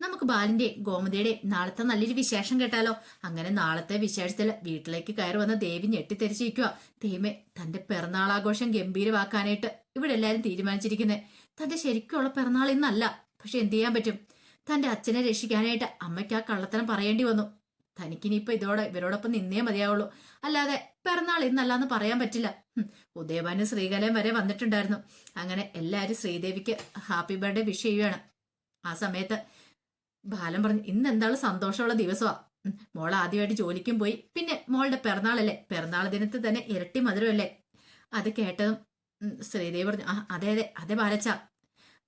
നമുക്ക് ബാലിന്റെ ഗോമതിയുടെ നാളത്തെ നല്ലൊരു വിശേഷം കേട്ടാലോ. അങ്ങനെ നാളത്തെ വിശേഷത്തില് വീട്ടിലേക്ക് കയറി വന്ന ദേവി ഞെട്ടിത്തെരിച്ചിരിക്കുക. ദൈവമേ, തന്റെ പിറന്നാളാഘോഷം ഗംഭീരമാക്കാനായിട്ട് ഇവിടെ എല്ലാരും തീരുമാനിച്ചിരിക്കുന്നത്. തന്റെ ശരിക്കുള്ള പിറന്നാൾ ഇന്നല്ല. പക്ഷെ എന്ത് ചെയ്യാൻ പറ്റും? തന്റെ അച്ഛനെ രക്ഷിക്കാനായിട്ട് അമ്മയ്ക്ക് ആ കള്ളത്തരം പറയേണ്ടി വന്നു. തനിക്കിനിയിപ്പൊ ഇതോടെ ഇവരോടൊപ്പം നിന്നേ മതിയാവുള്ളൂ. അല്ലാതെ പിറന്നാൾ ഇന്നല്ലാന്ന് പറയാൻ പറ്റില്ല. ഉദയഭാനും ശ്രീകലയും വരെ വന്നിട്ടുണ്ടായിരുന്നു. അങ്ങനെ എല്ലാരും ശ്രീദേവിക്ക് ഹാപ്പി ബർത്ത്ഡേ വിഷ് ചെയ്യുകയാണ്. ആ സമയത്ത് ബാലൻ പറഞ്ഞു, ഇന്ന് എന്താണ് സന്തോഷമുള്ള ദിവസമാ. മോൾ ആദ്യമായിട്ട് ജോലിക്കും പോയി. പിന്നെ മോളുടെ പിറന്നാളല്ലേ, പിറന്നാൾ ദിനത്തിൽ തന്നെ ഇരട്ടി മധുരമല്ലേ. അത് കേട്ടതും ശ്രീദേവി പറഞ്ഞു, അതെ അതെ അതെ ബാലച്ച.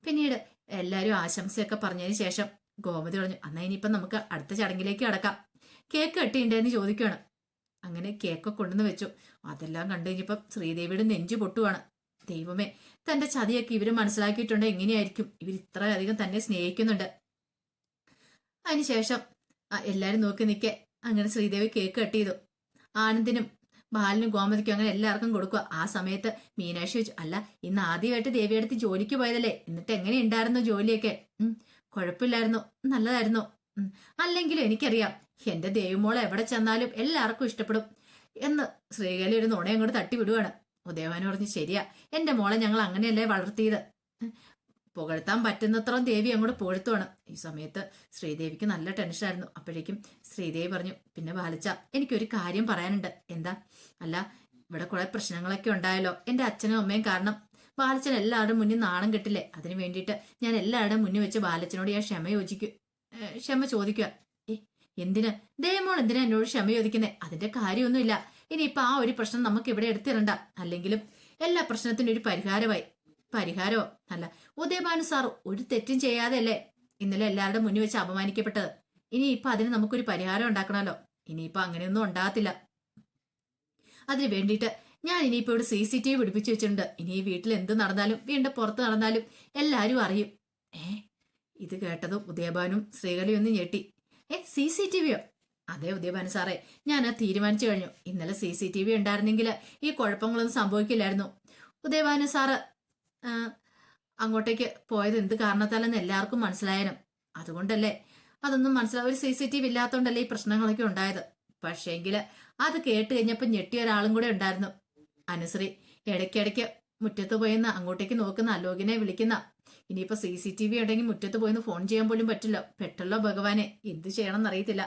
പിന്നീട് എല്ലാരും ആശംസയൊക്കെ പറഞ്ഞതിന് ശേഷം ഗോമതി പറഞ്ഞു, എന്നാ ഇനിയിപ്പം നമുക്ക് അടുത്ത ചടങ്ങിലേക്ക് കടക്കാം. കേക്ക് കെട്ടിയിട്ടുണ്ടെന്ന് ചോദിക്കുകയാണ്. അങ്ങനെ കേക്കൊക്കെ കൊണ്ടുവന്ന് വെച്ചു. അതെല്ലാം കണ്ടു കഴിഞ്ഞപ്പം ശ്രീദേവിയുടെ നെഞ്ചു പൊട്ടുവാണ്. ദൈവമേ, തന്റെ ചതിയൊക്കെ ഇവര് മനസ്സിലാക്കിയിട്ടുണ്ട്. എങ്ങനെയായിരിക്കും ഇവർ ഇത്രയധികം തന്നെ സ്നേഹിക്കുന്നുണ്ട്. അതിനുശേഷം എല്ലാരും നോക്കി നിൽക്കെ അങ്ങനെ ശ്രീദേവി കേക്ക് കട്ട് ചെയ്തു. ആനന്ദിനും ബാലിനും ഗോമതിക്കും അങ്ങനെ എല്ലാവർക്കും കൊടുക്കുക. ആ സമയത്ത് മീനാക്ഷി വെച്ചു, അല്ല ഇന്ന് ആദ്യമായിട്ട് ദേവിയെടുത്ത് ജോലിക്ക് പോയതല്ലേ, എന്നിട്ട് എങ്ങനെ ഉണ്ടായിരുന്നു ജോലിയൊക്കെ? കുഴപ്പമില്ലായിരുന്നു, നല്ലതായിരുന്നു. അല്ലെങ്കിലും എനിക്കറിയാം എന്റെ ദേവിമോളെ എവിടെ ചെന്നാലും എല്ലാവർക്കും ഇഷ്ടപ്പെടും എന്ന് ശ്രീകല ഒരു നുണയും കൂടെ തട്ടിവിടുവാണ്. ഉദയഭാനു പറഞ്ഞു, ശരിയാ, എന്റെ മോളെ ഞങ്ങൾ അങ്ങനെയല്ലേ വളർത്തിയത്. പുകഴ്ത്താൻ പറ്റുന്നത്ര ദേവി അങ്ങോട്ട് പുകഴ്ത്തുവാണ്. ഈ സമയത്ത് ശ്രീദേവിക്ക് നല്ല ടെൻഷനായിരുന്നു. അപ്പോഴേക്കും ശ്രീദേവി പറഞ്ഞു, പിന്നെ ബാലിച്ച, എനിക്കൊരു കാര്യം പറയാനുണ്ട്. എന്താ? അല്ല, ഇവിടെ കുറെ പ്രശ്നങ്ങളൊക്കെ ഉണ്ടായല്ലോ എന്റെ അച്ഛനും അമ്മയും കാരണം. ബാലച്ചൻ എല്ലാവരുടെ മുന്നിൽ നാണം കെട്ടില്ലേ, അതിനു വേണ്ടിയിട്ട് ഞാൻ എല്ലാവരുടെയും മുന്നിൽ വെച്ച് ബാലച്ചനോട് ഞാൻ ക്ഷമ ചോദിക്കുക. എന്തിന് ദേവമോൾ എന്തിനാ എന്നോട് ക്ഷമ ചോദിക്കുന്നേ? അതിന്റെ കാര്യമൊന്നുമില്ല. ഇനിയിപ്പൊ ആ ഒരു പ്രശ്നം നമുക്ക് ഇവിടെ എടുത്തിരണ്ട. അല്ലെങ്കിലും എല്ലാ പ്രശ്നത്തിനും ഒരു പരിഹാരമോ അല്ല. ഉദയഭാനു സാർ ഒരു തെറ്റും ചെയ്യാതെ അല്ലേ ഇന്നലെ എല്ലാവരുടെ മുന്നിൽ വെച്ച് അപമാനിക്കപ്പെട്ടത്. ഇനിയിപ്പൊ അതിന് നമുക്കൊരു പരിഹാരം ഉണ്ടാക്കണമല്ലോ. ഇനിയിപ്പൊ അങ്ങനെയൊന്നും ഉണ്ടാകത്തില്ല. അതിന് വേണ്ടിയിട്ട് ഞാൻ ഇനിയിപ്പോ ഇവിടെ CCTV പിടിപ്പിച്ചു വെച്ചിട്ടുണ്ട്. ഇനി ഈ വീട്ടിൽ എന്ത് നടന്നാലും വീണ്ടും പുറത്ത് നടന്നാലും എല്ലാരും അറിയും. ഇത് കേട്ടതും ഉദയഭാനും ശ്രീകലയും ഒന്ന് ഞെട്ടി. CCTVയോ? അതെ ഉദയഭാനു സാറേ, ഞാൻ തീരുമാനിച്ചു കഴിഞ്ഞു. ഇന്നലെ CCTV ഉണ്ടായിരുന്നെങ്കിൽ ഈ കുഴപ്പങ്ങളൊന്നും സംഭവിക്കില്ലായിരുന്നു. ഉദയഭാനു സാറ് അങ്ങോട്ടേക്ക് പോയത് എന്ത് കാരണത്താലെന്ന് എല്ലാവർക്കും മനസ്സിലായാലും. അതുകൊണ്ടല്ലേ അതൊന്നും ഒരു CCTV ഇല്ലാത്തോണ്ടല്ലേ ഈ പ്രശ്നങ്ങളൊക്കെ ഉണ്ടായത്. പക്ഷേങ്കില് അത് കേട്ട് കഴിഞ്ഞപ്പോ ഞെട്ടിയ ഒരാളും കൂടെ ഉണ്ടായിരുന്നു. അനുശ്രീ ഇടയ്ക്കിടയ്ക്ക് മുറ്റത്ത് പോയിന്ന് അങ്ങോട്ടേക്ക് നോക്കുന്ന അലോകിനെ വിളിക്കുന്ന. ഇനിയിപ്പോ CCTV ഉണ്ടെങ്കിൽ മുറ്റത്ത് പോയിന്ന് ഫോൺ ചെയ്യാൻ പോലും പെട്ടല്ലോ ഭഗവാനെ, എന്ത് ചെയ്യണമെന്ന് അറിയത്തില്ല.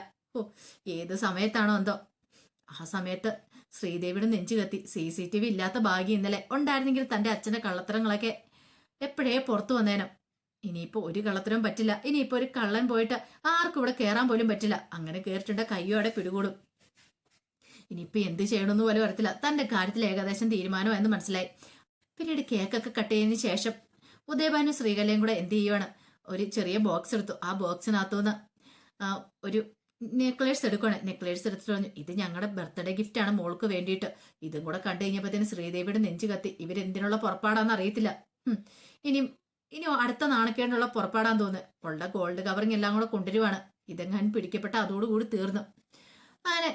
ഏത് സമയത്താണോ എന്തോ. ആ സമയത്ത് ശ്രീദേവിയുടെ നെഞ്ചു കത്തി. CCTV ഇല്ലാത്ത ഭാഗ്യം ഇന്നലെ ഉണ്ടായിരുന്നെങ്കിൽ തന്റെ അച്ഛന്റെ കള്ളത്തരങ്ങളൊക്കെ എപ്പോഴേ പുറത്തു വന്നേനം. ഇനിയിപ്പോ ഒരു കള്ളത്തരം പറ്റില്ല. ഇനിയിപ്പോ ഒരു കള്ളൻ പോയിട്ട് ആർക്കും ഇവിടെ കയറാൻ പോലും പറ്റില്ല. അങ്ങനെ കയറിട്ടുണ്ട് കയ്യോടെ പിടികൂടും. ഇനിയിപ്പോ എന്ത് ചെയ്യണമെന്ന് പോലും അറിയത്തില്ല. തന്റെ കാര്യത്തിൽ ഏകദേശം തീരുമാനമായെന്ന് മനസ്സിലായി. പിന്നീട് കേക്കൊക്കെ കട്ട് ചെയ്തതിന് ശേഷം ഉദയഭാനും ശ്രീകലയും കൂടെ എന്ത് ചെയ്യുവാണ്, ഒരു ചെറിയ ബോക്സ് എടുത്തു. ആ ബോക്സിനകത്തുനിന്ന് ഒരു നെക്ലേഴ്സ് എടുക്കുകയാണ്. നെക്ലേഴ്സ് എടുത്തിട്ട് പറഞ്ഞു, ഇത് ഞങ്ങളുടെ ബർത്ത്ഡേ ഗിഫ്റ്റ് ആണ് മോൾക്ക് വേണ്ടിയിട്ട്. ഇതും കൂടെ കണ്ടു കഴിഞ്ഞപ്പോഴത്തേന് ശ്രീദേവിയുടെ നെഞ്ചു കത്തി. ഇവരെന്തിനുള്ള പുറപ്പാടാന്ന് അറിയത്തില്ല. ഇനി അടുത്ത നാണക്കേണ്ടുള്ള പുറപ്പാടാന്ന് തോന്നുന്നു. അവളുടെ ഗോൾഡ് കവറിങ് എല്ലാം കൂടെ കൊണ്ടുവരുവാണ്. ഇതെങ്ങാൻ പിടിക്കപ്പെട്ട അതോടുകൂടി തീർന്നു. അങ്ങനെ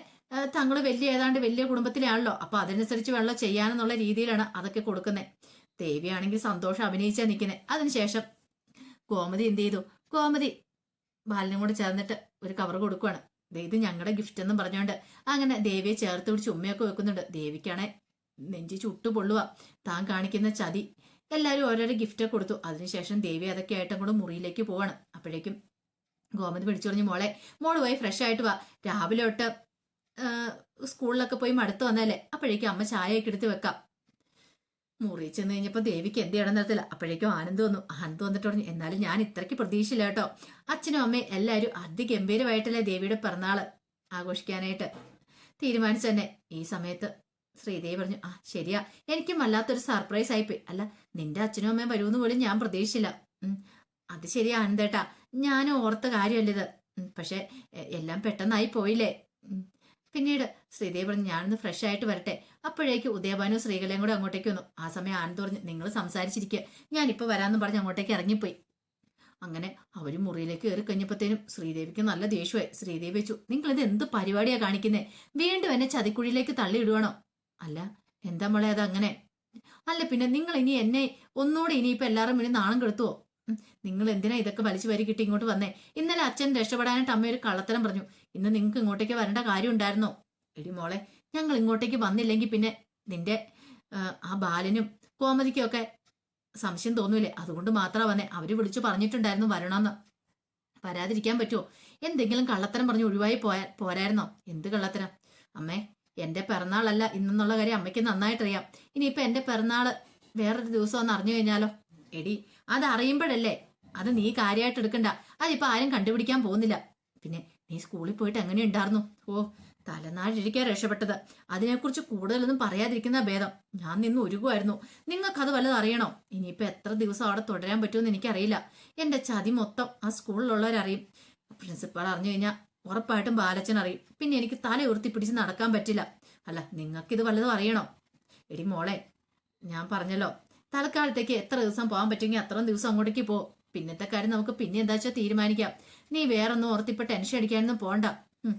തങ്ങള് വലിയ കുടുംബത്തിലാണല്ലോ, അപ്പൊ അതനുസരിച്ച് വെള്ളം ചെയ്യാനെന്നുള്ള രീതിയിലാണ് അതൊക്കെ കൊടുക്കുന്നത്. ദേവിയാണെങ്കിൽ സന്തോഷം അഭിനയിച്ചാ നിൽക്കുന്നത്. അതിനുശേഷം ഗോമതി എന്ത് ചെയ്തു, ഗോമതി ബാലനും കൂടെ ചേർന്നിട്ട് ഒരു കവർ കൊടുക്കുവാണ്. ഇത് ഞങ്ങളുടെ ഗിഫ്റ്റ് എന്നും പറഞ്ഞുകൊണ്ട് അങ്ങനെ ദേവിയെ ചേർത്ത് പിടിച്ച് ഉമ്മയൊക്കെ വെക്കുന്നുണ്ട്. ദേവിക്കാണെ നെഞ്ചി ചുട്ടു പൊള്ളുക. താൻ കാണിക്കുന്ന ചതി. എല്ലാവരും ഓരോരോ ഗിഫ്റ്റ് കൊടുത്തു. അതിനുശേഷം ദേവി അതൊക്കെ ആയിട്ടും കൂടെ മുറിയിലേക്ക് പോവാണ്. അപ്പോഴേക്കും ഗോമതി പിടിച്ചു പറഞ്ഞു, മോള് പോയി ഫ്രഷ് ആയിട്ട് വാ. രാവിലെ തൊട്ട് സ്കൂളിലൊക്കെ പോയി മടുത്ത് വന്നല്ലേ. അപ്പോഴേക്കും അമ്മ ചായയൊക്കെ എടുത്ത് വെക്കാം. മുറി ചെന്ന് കഴിഞ്ഞപ്പോ ദേവിക്ക് എന്ത് ചെയ്യണം നിർത്തില്ല. അപ്പോഴേക്കും ആനന്ദ് വന്നിട്ട് പറഞ്ഞു, എന്നാലും ഞാൻ ഇത്രയ്ക്ക് പ്രതീക്ഷയില്ല കേട്ടോ. അച്ഛനും അമ്മയും എല്ലാവരും അതിഗംഭീരമായിട്ടല്ലേ ദേവിയുടെ പിറന്നാള് ആഘോഷിക്കാനായിട്ട് തീരുമാനിച്ചു തന്നെ. ഈ സമയത്ത് ശ്രീദേവി പറഞ്ഞു, ശരിയാ, എനിക്കും വല്ലാത്തൊരു സർപ്രൈസ് ആയിപ്പോയി. അല്ല, നിന്റെ അച്ഛനും അമ്മയും വരുമെന്ന് പോലും ഞാൻ പ്രതീക്ഷിച്ചില്ല. അത് ശരിയാ ആനന്ദേട്ടാ, ഞാൻ ഓർത്ത കാര്യമല്ലിത്. പക്ഷെ എല്ലാം പെട്ടെന്നായി പോയില്ലേ. പിന്നീട് ശ്രീദേവി പറഞ്ഞു, ഞാനൊന്ന് ഫ്രഷ് ആയിട്ട് വരട്ടെ. അപ്പോഴേക്ക് ഉദയഭാനും ശ്രീകലയും കൂടെ അങ്ങോട്ടേക്ക് വന്നു. ആ സമയം ആനന്ദ് പറഞ്ഞു, നിങ്ങൾ സംസാരിച്ചിരിക്കുക, ഞാനിപ്പോൾ വരാമെന്ന് പറഞ്ഞ് അങ്ങോട്ടേക്ക് ഇറങ്ങിപ്പോയി. അങ്ങനെ അവർ മുറിയിലേക്ക് കയറി കഴിഞ്ഞപ്പോഴത്തേനും ശ്രീദേവിക്ക് നല്ല ദേഷ്യമായി. ശ്രീദേവി വെച്ചു, നിങ്ങളിത് എന്ത് പരിപാടിയാ കാണിക്കുന്നേ? വീണ്ടും എന്നെ ചതിക്കുഴിയിലേക്ക് തള്ളിയിടുവാണോ? അല്ല, എന്താ മോളെ അതങ്ങനെ? അല്ല പിന്നെ നിങ്ങൾ ഇനി എന്നെ ഒന്നുകൂടെ ഇനിയിപ്പോൾ എല്ലാവരും മുന്നിൽ നാണം കെടുത്തുവോ? നിങ്ങൾ എന്തിനാ ഇതൊക്കെ വലിച്ചു വരി കിട്ടി ഇങ്ങോട്ട് വന്നേ? ഇന്നലെ അച്ഛൻ രക്ഷപ്പെടാനായിട്ട് അമ്മ ഒരു കള്ളത്തരം പറഞ്ഞു. ഇന്ന് നിങ്ങൾക്ക് ഇങ്ങോട്ടേക്ക് വരേണ്ട കാര്യം ഉണ്ടായിരുന്നോ? എടി മോളെ, ഞങ്ങൾ ഇങ്ങോട്ടേക്ക് വന്നില്ലെങ്കിൽ പിന്നെ നിന്റെ ആ ബാലനും കോമതിക്കും ഒക്കെ സംശയം തോന്നൂലേ? അതുകൊണ്ട് മാത്രമാ വന്നേ. അവര് വിളിച്ചു പറഞ്ഞിട്ടുണ്ടായിരുന്നു വരണമെന്ന്. വരാതിരിക്കാൻ പറ്റുമോ? എന്തെങ്കിലും കള്ളത്തരം പറഞ്ഞ് ഒഴിവായി പോരായിരുന്നോ? എന്ത് കള്ളത്തരം? അമ്മേ, എന്റെ പിറന്നാളല്ല ഇന്നെന്നുള്ള കാര്യം അമ്മയ്ക്ക് നന്നായിട്ടറിയാം. ഇനിയിപ്പൊ എന്റെ പിറന്നാള് വേറൊരു ദിവസം ഒന്ന് അറിഞ്ഞു കഴിഞ്ഞാലോ? എടി, അത് അറിയുമ്പോഴല്ലേ. അത് നീ കാര്യമായിട്ട് എടുക്കണ്ട. അതിപ്പോ ആരും കണ്ടുപിടിക്കാൻ പോകുന്നില്ല. പിന്നെ നീ സ്കൂളിൽ പോയിട്ട് എങ്ങനെ ഉണ്ടായിരുന്നു? ഓ, തലനാഴിരിക്കാൻ രക്ഷപ്പെട്ടത്. അതിനെക്കുറിച്ച് കൂടുതലൊന്നും പറയാതിരിക്കുന്ന ഭേദം. ഞാൻ നിന്ന് ഒരുങ്ങുമായിരുന്നു. നിങ്ങൾക്കത് വല്ലതും അറിയണോ? ഇനിയിപ്പോ എത്ര ദിവസം അവിടെ തുടരാൻ പറ്റുമെന്ന് എനിക്കറിയില്ല. എന്റെ ചതി മൊത്തം ആ സ്കൂളിലുള്ളവരറിയും. പ്രിൻസിപ്പാൾ അറിഞ്ഞു കഴിഞ്ഞാൽ ഉറപ്പായിട്ടും ബാലച്ചൻ അറിയും. പിന്നെ എനിക്ക് തല ഉയർത്തി പിടിച്ച് നടക്കാൻ പറ്റില്ല. അല്ല, നിങ്ങൾക്കിത് വല്ലതും അറിയണോ? എടി മോളെ, ഞാൻ പറഞ്ഞല്ലോ, തൽക്കാലത്തേക്ക് എത്ര ദിവസം പോകാൻ പറ്റുമെങ്കിൽ അത്രയും ദിവസം അങ്ങോട്ടേക്ക് പോ. പിന്നത്തെ കാര്യം നമുക്ക് പിന്നെ എന്താ വെച്ചാൽ തീരുമാനിക്കാം. നീ വേറൊന്നും ഓർത്തിപ്പോ ടെൻഷൻ അടിക്കാനൊന്നും പോണ്ട.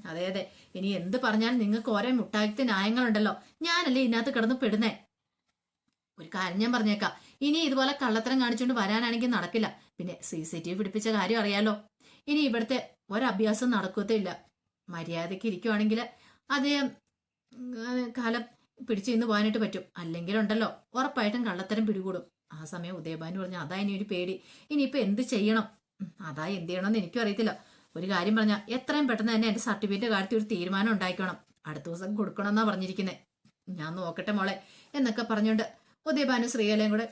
അതെ അതെ, ഇനി എന്ത് പറഞ്ഞാലും നിങ്ങൾക്ക് ഓരോ മുട്ടായത്തെ ന്യായങ്ങളുണ്ടല്ലോ. ഞാനല്ലേ ഇതിനകത്ത് കിടന്ന് പെടുന്നേ. ഒരു കാര്യം ഞാൻ പറഞ്ഞേക്കാം, ഇനി ഇതുപോലെ കള്ളത്തരം കാണിച്ചുകൊണ്ട് വരാനാണെങ്കിൽ നടക്കില്ല. പിന്നെ CCTV പിടിപ്പിച്ച കാര്യം അറിയാലോ. ഇനി ഇവിടുത്തെ ഒരഭ്യാസം നടക്കത്തില്ല. മര്യാദയ്ക്ക് ഇരിക്കുവാണെങ്കിൽ അതേ കാലം പിടിച്ചു ഇന്ന് പോകാനായിട്ട് പറ്റും. അല്ലെങ്കിലുണ്ടല്ലോ ഉറപ്പായിട്ടും കള്ളത്തരം പിടികൂടും. ആ സമയം ഉദയഭാനു പറഞ്ഞു, അതാ ഇനി ഒരു പേടി. ഇനിയിപ്പോ എന്ത് ചെയ്യണം? അതാ എന്ത് ചെയ്യണമെന്ന് എനിക്കും അറിയത്തില്ല. ഒരു കാര്യം പറഞ്ഞാൽ എത്രയും പെട്ടെന്ന് തന്നെ എന്റെ സർട്ടിഫിക്കറ്റ് കാര്യത്തിൽ ഒരു തീരുമാനം ഉണ്ടായിക്കണം. അടുത്ത ദിവസം കൊടുക്കണമെന്നാ പറഞ്ഞിരിക്കുന്നത്. ഞാൻ നോക്കട്ടെ മോളെ എന്നൊക്കെ പറഞ്ഞുകൊണ്ട് ഉദയഭാനു ശ്രീകലയും കൂടെ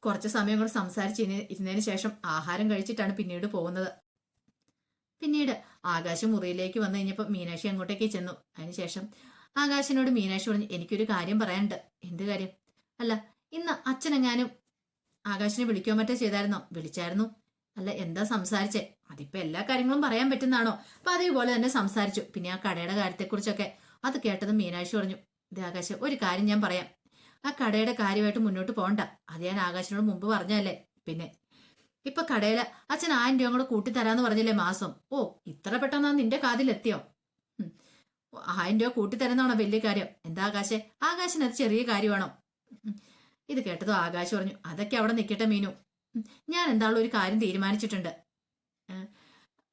കുറച്ച് സമയം കൂടെ സംസാരിച്ച് ഇരുന്നതിന് ശേഷം ആഹാരം കഴിച്ചിട്ടാണ് പിന്നീട് പോകുന്നത്. പിന്നീട് ആകാശ് മുറിയിലേക്ക് വന്നു കഴിഞ്ഞപ്പോൾ മീനാക്ഷി അങ്ങോട്ടേക്ക് ചെന്നു. അതിനുശേഷം ആകാശിനോട് മീനാക്ഷി പറഞ്ഞു, എനിക്കൊരു കാര്യം പറയാനുണ്ട്. എന്ത് കാര്യം? അല്ല, ഇന്ന് അച്ഛനെങ്ങാനും ആകാശിനെ വിളിക്കോ മറ്റോ ചെയ്തായിരുന്നോ? വിളിച്ചായിരുന്നു. അല്ല, എന്താ സംസാരിച്ചേ? അതിപ്പോ എല്ലാ കാര്യങ്ങളും പറയാൻ പറ്റുന്നതാണോ? അപ്പൊ അതേപോലെ തന്നെ സംസാരിച്ചു. പിന്നെ ആ കടയുടെ കാര്യത്തെക്കുറിച്ചൊക്കെ അത് കേട്ടത് മീനാക്ഷി പറഞ്ഞു, ഇത് ആകാശ്, ഒരു കാര്യം ഞാൻ പറയാം. ആ കടയുടെ കാര്യമായിട്ട് മുന്നോട്ട് പോകണ്ട. അത് ഞാൻ ആകാശിനോട് മുമ്പ് പറഞ്ഞല്ലേ. പിന്നെ ഇപ്പൊ കടയില് അച്ഛൻ 1000 രൂപ കൂടെ കൂട്ടിത്തരാന്ന് പറഞ്ഞില്ലേ മാസം? ഓ, ഇത്ര പെട്ടെന്നാ നിന്റെ കാതിലെത്തിയോ? 1000 രൂപ കൂട്ടിത്തരുന്നതാണോ വലിയ കാര്യം? എന്താ ആകാശേ, ആകാശിന് അത് ചെറിയ കാര്യമാണോ? ഇത് കേട്ടതോ ആകാശ് പറഞ്ഞു, അതൊക്കെ അവിടെ നിൽക്കട്ടെ മീനു. ഞാൻ എന്താളും ഒരു കാര്യം തീരുമാനിച്ചിട്ടുണ്ട്.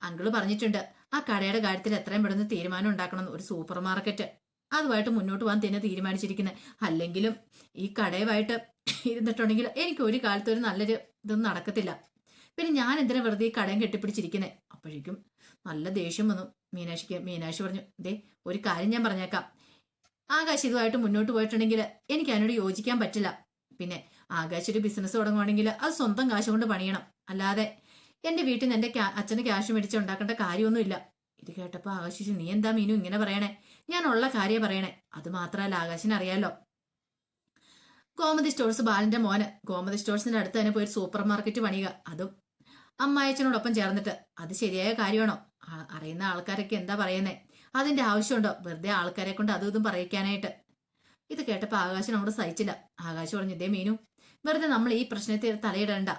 അങ്കിള് പറഞ്ഞിട്ടുണ്ട് ആ കടയുടെ കാര്യത്തിൽ എത്രയും പെടുന്ന തീരുമാനം ഉണ്ടാക്കണം. ഒരു സൂപ്പർ മാർക്കറ്റ് അതുമായിട്ട് മുന്നോട്ട് പോകാൻ തന്നെ തീരുമാനിച്ചിരിക്കുന്നത്. അല്ലെങ്കിലും ഈ കടയുമായിട്ട് ഇരുന്നിട്ടുണ്ടെങ്കിൽ എനിക്ക് ഒരു കാലത്ത് ഒരു നല്ലൊരു ഇതൊന്നും നടക്കത്തില്ല. പിന്നെ ഞാൻ എന്തിനാ വെറുതെ ഈ കടയും കെട്ടിപ്പിടിച്ചിരിക്കുന്നത്? അപ്പോഴേക്കും നല്ല ദേഷ്യം വന്നു മീനാക്ഷിക്ക്. മീനാക്ഷി പറഞ്ഞു, ദേ, ഒരു കാര്യം ഞാൻ പറഞ്ഞേക്കാം. ആകാശ് ഇതുമായിട്ട് മുന്നോട്ട് പോയിട്ടുണ്ടെങ്കിൽ എനിക്ക് അതിനോട് യോജിക്കാൻ പറ്റില്ല. പിന്നെ ആകാശ് ഒരു ബിസിനസ് തുടങ്ങുവാണെങ്കിൽ അത് സ്വന്തം കാശ് കൊണ്ട് പണിയണം. അല്ലാതെ എന്റെ വീട്ടിൽ നിന്ന് എന്റെ അച്ഛന് ക്യാഷ് മേടിച്ച് ഉണ്ടാക്കേണ്ട കാര്യമൊന്നുമില്ല. ഇത് കേട്ടപ്പോ ആകാശ്, നീ എന്താ മീനു ഇങ്ങനെ പറയണേ? ഞാൻ ഉള്ള കാര്യം പറയണേ. അത് മാത്രമല്ല, ആകാശിന് അറിയാലോ, ഗോമതി സ്റ്റോഴ്സ് ബാലന്റെ മോന് ഗോമതി സ്റ്റോഴ്സിന്റെ അടുത്ത് തന്നെ പോയി സൂപ്പർ മാർക്കറ്റ് പണിയുക, അതും അമ്മായച്ചനോടൊപ്പം ചേർന്നിട്ട്. അത് ശരിയായ കാര്യമാണോ? അറിയുന്ന ആൾക്കാരൊക്കെ എന്താ പറയുന്നേ? അതിന്റെ ആവശ്യമുണ്ടോ വെറുതെ ആൾക്കാരെ കൊണ്ട് അതും ഇതും പറയിക്കാനായിട്ട്? ഇത് കേട്ടപ്പോ ആകാശം അവിടെ സഹിച്ചില്ല. ആകാശ് പറഞ്ഞു, ഇതേ മീനു, വെറുതെ നമ്മൾ ഈ പ്രശ്നത്തിൽ തലയിടണ്ട.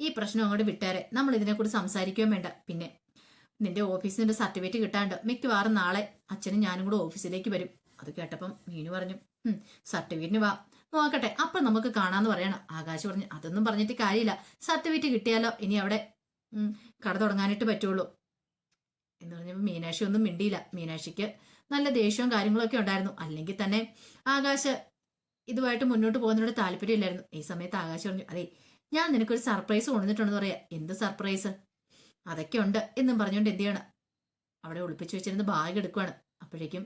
ഈ പ്രശ്നം അങ്ങോട്ട് വിട്ടേരെ. നമ്മൾ ഇതിനെക്കുറിച്ച് സംസാരിക്കുകയും വേണ്ട. പിന്നെ നിന്റെ ഓഫീസിന്റെ സർട്ടിഫിക്കറ്റ് കിട്ടാണ്ട് മിക്കവാറും നാളെ അച്ഛനും ഞാനും കൂടെ ഓഫീസിലേക്ക് വരും. അത് കേട്ടപ്പം മീനു പറഞ്ഞു, സർട്ടിഫിക്കറ്റിന് വാ, നോക്കട്ടെ, അപ്പൊ നമുക്ക് കാണാന്ന് പറയണം. ആകാശ് പറഞ്ഞു, അതൊന്നും പറഞ്ഞിട്ട് കാര്യമില്ല. സർട്ടിഫിക്കറ്റ് കിട്ടിയാലോ ഇനി അവിടെ കട തുടങ്ങാനായിട്ട് പറ്റുള്ളൂ എന്ന് പറഞ്ഞപ്പോൾ മീനാക്ഷി ഒന്നും മിണ്ടിയില്ല. മീനാക്ഷിക്ക് നല്ല ദേഷ്യവും കാര്യങ്ങളൊക്കെ ഉണ്ടായിരുന്നു. അല്ലെങ്കിൽ തന്നെ ആകാശ് ഇതുമായിട്ട് മുന്നോട്ട് പോകുന്നതിനോട് താല്പര്യമില്ലായിരുന്നു. ഈ സമയത്ത് ആകാശ് പറഞ്ഞു, അതെ, ഞാൻ നിനക്കൊരു സർപ്രൈസ് കൊണ്ടുവന്നിട്ടുണ്ടെന്ന് പറയാ. എന്ത് സർപ്രൈസ്? അതൊക്കെ ഉണ്ട് എന്നും പറഞ്ഞുകൊണ്ട് എന്ത് ചെയ്യണം, അവിടെ ഒളിപ്പിച്ചു വെച്ചിരുന്ന ബാഗ് എടുക്കുവാണ്. അപ്പോഴേക്കും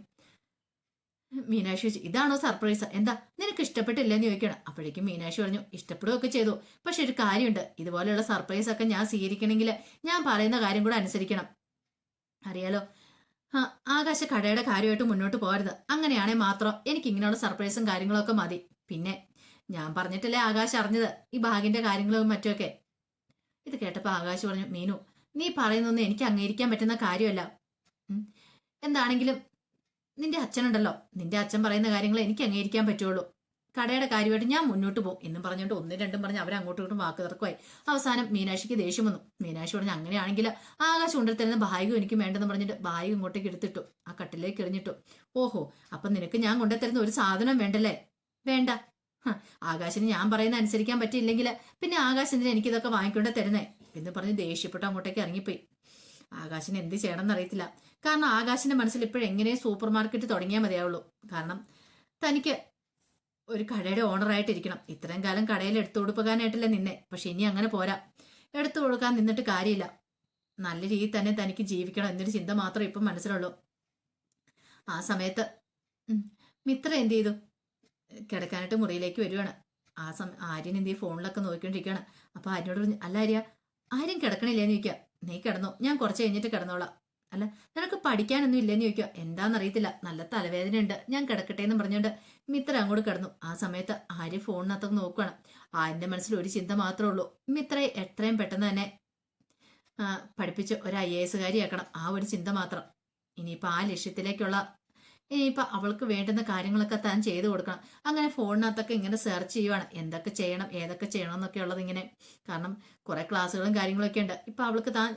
മീനാക്ഷി ചോദിച്ചു, ഇതാണോ സർപ്രൈസ്? എന്താ നിനക്ക് ഇഷ്ടപ്പെട്ടില്ലെന്ന് ചോദിക്കണം. അപ്പോഴേക്കും മീനാക്ഷി പറഞ്ഞു, ഇഷ്ടപ്പെടുകയൊക്കെ ചെയ്തു, പക്ഷെ ഒരു കാര്യമുണ്ട്, ഇതുപോലെയുള്ള സർപ്രൈസ് ഒക്കെ ഞാൻ സ്വീകരിക്കണമെങ്കിൽ ഞാൻ പറയുന്ന കാര്യം കൂടെ അനുസരിക്കണം. അറിയാലോ, ആകാശ കടയുടെ കാര്യമായിട്ട് മുന്നോട്ട് പോകരുത്. അങ്ങനെയാണെങ്കിൽ മാത്രം എനിക്ക് ഇങ്ങനെയുള്ള സർപ്രൈസും കാര്യങ്ങളൊക്കെ മതി. പിന്നെ ഞാൻ പറഞ്ഞിട്ടല്ലേ ആകാശ് അറിഞ്ഞത് ഈ ബാഗിന്റെ കാര്യങ്ങളും മറ്റുമൊക്കെ. ഇത് കേട്ടപ്പോ ആകാശ് പറഞ്ഞു, മീനു, നീ പറയുന്നൊന്നും എനിക്ക് അംഗീകരിക്കാൻ പറ്റുന്ന കാര്യമല്ല. എന്താണെങ്കിലും നിന്റെ അച്ഛനുണ്ടല്ലോ, നിന്റെ അച്ഛൻ പറയുന്ന കാര്യങ്ങൾ എനിക്ക് അംഗീകരിക്കാൻ പറ്റുള്ളൂ. കടയുടെ കാര്യമായിട്ട് ഞാൻ മുന്നോട്ട് പോകും എന്നും പറഞ്ഞുകൊണ്ട് ഒന്നും രണ്ടും പറഞ്ഞ് അവർ അങ്ങോട്ടും ഇങ്ങോട്ടും വാക്ക് തർക്കമായി. അവസാനം മീനാക്ഷിക്ക് ദേഷ്യം വന്നു. മീനാക്ഷി പറഞ്ഞു, അങ്ങനെയാണെങ്കിൽ ആകാശ് കൊണ്ടുതരുന്ന ബാഗും എനിക്ക് വേണ്ടെന്ന് പറഞ്ഞിട്ട് ബാഗ് ഇങ്ങോട്ടേക്ക് എടുത്തിട്ടു, ആ കട്ടിലേക്ക് എറിഞ്ഞിട്ടു. ഓഹോ, അപ്പൊ നിനക്ക് ഞാൻ കൊണ്ടുതരുന്ന ഒരു സാധനം വേണ്ടല്ലേ? വേണ്ട, "ഹ, ആകാശിന് ഞാൻ പറയുന്ന അനുസരിക്കാൻ പറ്റിയില്ലെങ്കിൽ പിന്നെ ആകാശ് എന്തിനാ എനിക്കിതൊക്കെ വാങ്ങിക്കൊണ്ട് തരുന്നേ?" എന്ന് പറഞ്ഞ് ദേഷ്യപ്പെട്ട് അങ്ങോട്ടേക്ക് ഇറങ്ങിപ്പോയി. ആകാശിന് എന്ത് ചെയ്യണമെന്ന് അറിയത്തില്ല. കാരണം ആകാശിന്റെ മനസ്സിൽ ഇപ്പോഴെങ്ങനെ സൂപ്പർ മാർക്കറ്റ് തുടങ്ങിയാൽ മതിയാവുള്ളൂ. കാരണം തനിക്ക് ഒരു കടയുടെ ഓണറായിട്ടിരിക്കണം. ഇത്രയും കാലം കടയിൽ എടുത്തു കൊടുക്കാനായിട്ടല്ലേ നിന്നെ. പക്ഷെ ഇനി അങ്ങനെ പോരാ. എടുത്തു കൊടുക്കാൻ നിന്നിട്ട് കാര്യമില്ല. നല്ല രീതിയിൽ തന്നെ തനിക്ക് ജീവിക്കണം എന്നൊരു ചിന്ത മാത്രമേ ഇപ്പം മനസ്സിലുള്ളൂ. ആ സമയത്ത് മിത്ര എന്ത് ചെയ്തു? കിടക്കാനായിട്ട് മുറിയിലേക്ക് വരുവാണ്. ആര്യൻ എന്ത് ചെയ്യും? ഫോണിലൊക്കെ നോക്കിക്കൊണ്ടിരിക്കുകയാണ്. അപ്പൊ ആര്യനോട് പറഞ്ഞു, "അല്ല ആര്യ, ആര്യം കിടക്കണില്ലേന്ന് ചോദിക്കുക. നീ കിടന്നോ, ഞാൻ കുറച്ച് കഴിഞ്ഞിട്ട് കിടന്നോളാം." "അല്ല, നിനക്ക് പഠിക്കാനൊന്നും ഇല്ലെന്ന് ചോദിക്കുക. എന്താണെന്നറിയത്തില്ല, നല്ല തലവേദന ഉണ്ട്, ഞാൻ കിടക്കട്ടെ എന്ന് പറഞ്ഞുകൊണ്ട് മിത്ര അങ്ങോട്ട് കിടന്നു. ആ സമയത്ത് ആര്യ ഫോണിനകത്തൊക്കെ നോക്കുകയാണ്. ആര്യന്റെ മനസ്സിൽ ഒരു ചിന്ത മാത്രമേ ഉള്ളൂ, മിത്രയെ എത്രയും പെട്ടെന്ന് തന്നെ പഠിപ്പിച്ച് ഒരു IAS കാരിയാക്കണം. ആ ഒരു ചിന്ത മാത്രം. ഇനിയിപ്പോൾ ആ ലക്ഷ്യത്തിലേക്കുള്ള ഇനിയിപ്പോൾ അവൾക്ക് വേണ്ടുന്ന കാര്യങ്ങളൊക്കെ താൻ ചെയ്തു കൊടുക്കണം. അങ്ങനെ ഫോണിനകത്തൊക്കെ ഇങ്ങനെ സെർച്ച് ചെയ്യുവാണ്, എന്തൊക്കെ ചെയ്യണം ഏതൊക്കെ ചെയ്യണം എന്നൊക്കെ ഉള്ളത് ഇങ്ങനെ. കാരണം കുറെ ക്ലാസ്സുകളും കാര്യങ്ങളൊക്കെ ഉണ്ട്. ഇപ്പം അവൾക്ക് താൻ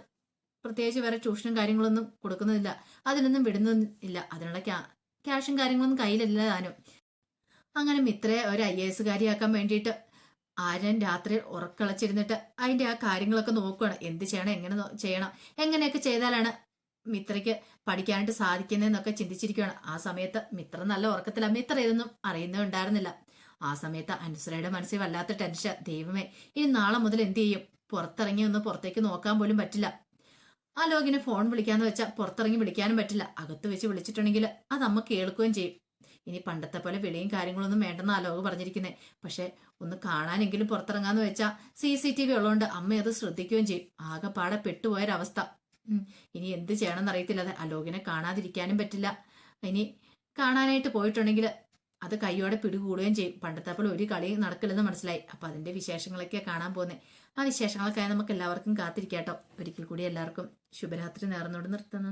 പ്രത്യേകിച്ച് വേറെ ട്യൂഷനും കാര്യങ്ങളൊന്നും കൊടുക്കുന്നില്ല, അതിനൊന്നും വിടുന്നില്ല. അതിനുള്ള ക്യാഷും കാര്യങ്ങളൊന്നും കയ്യിലില്ല താനും. അങ്ങനെ മിത്രയെ ഒരു IAS കാരിയാക്കാൻ വേണ്ടിയിട്ട് ആര്യൻ രാത്രി ഉറക്കളച്ചിരുന്നിട്ട് അതിന്റെ ആ കാര്യങ്ങളൊക്കെ നോക്കുകയാണ്. എന്ത് ചെയ്യണം, എങ്ങനെ ചെയ്യണം, എങ്ങനെയൊക്കെ ചെയ്താലാണ് മിത്രയ്ക്ക് പഠിക്കാനായിട്ട് സാധിക്കുന്നതെന്നൊക്കെ ചിന്തിച്ചിരിക്കുകയാണ്. ആ സമയത്ത് മിത്ര നല്ല ഉറക്കത്തില. മിത്ര ഇതൊന്നും അറിയുന്നുണ്ടായിരുന്നില്ല. ആ സമയത്ത് അനുസരയുടെ മനസ്സിൽ വല്ലാത്ത ടെൻഷൻ. ദൈവമേ, ഇനി നാളെ മുതൽ എന്ത് ചെയ്യും? പുറത്തിറങ്ങി ഒന്ന് പുറത്തേക്ക് നോക്കാൻ പോലും പറ്റില്ല. ആ ലോകിന് ഫോൺ വിളിക്കാന്ന് വെച്ചാൽ പുറത്തിറങ്ങി വിളിക്കാനും പറ്റില്ല. അകത്ത് വെച്ച് വിളിച്ചിട്ടുണ്ടെങ്കിൽ അത് അമ്മ കേൾക്കുകയും ചെയ്യും. ഇനി പണ്ടത്തെ പോലെ വിളിയും കാര്യങ്ങളൊന്നും വേണ്ടെന്ന് ആ ലോക് പറഞ്ഞിരിക്കുന്നത്. പക്ഷെ ഒന്ന് കാണാനെങ്കിലും പുറത്തിറങ്ങാന്ന് വെച്ചാൽ CCTV ഉള്ളതുകൊണ്ട് അമ്മ അത് ശ്രദ്ധിക്കുകയും ചെയ്യും. ആകെപ്പാടെ പെട്ടുപോയൊരവസ്ഥ. ഇനി എന്ത് ചെയ്യണമെന്ന് അറിയത്തില്ല. അലോകിനെ കാണാതിരിക്കാനും പറ്റില്ല. ഇനി കാണാനായിട്ട് പോയിട്ടുണ്ടെങ്കിൽ അത് കൈയോടെ പിടികൂടുകയും ചെയ്യും. പണ്ടത്തെ പോലെ ഒരു കളി നടക്കില്ലെന്ന് മനസ്സിലായി. അപ്പൊ അതിന്റെ വിശേഷങ്ങളൊക്കെ കാണാൻ പോകുന്നത്. ആ വിശേഷങ്ങളൊക്കെ നമുക്ക് എല്ലാവർക്കും കാത്തിരിക്കാട്ടോ. ഒരിക്കൽ കൂടി എല്ലാവർക്കും ശുഭരാത്രി നേർന്നുകൊണ്ട് നിർത്തുന്നു.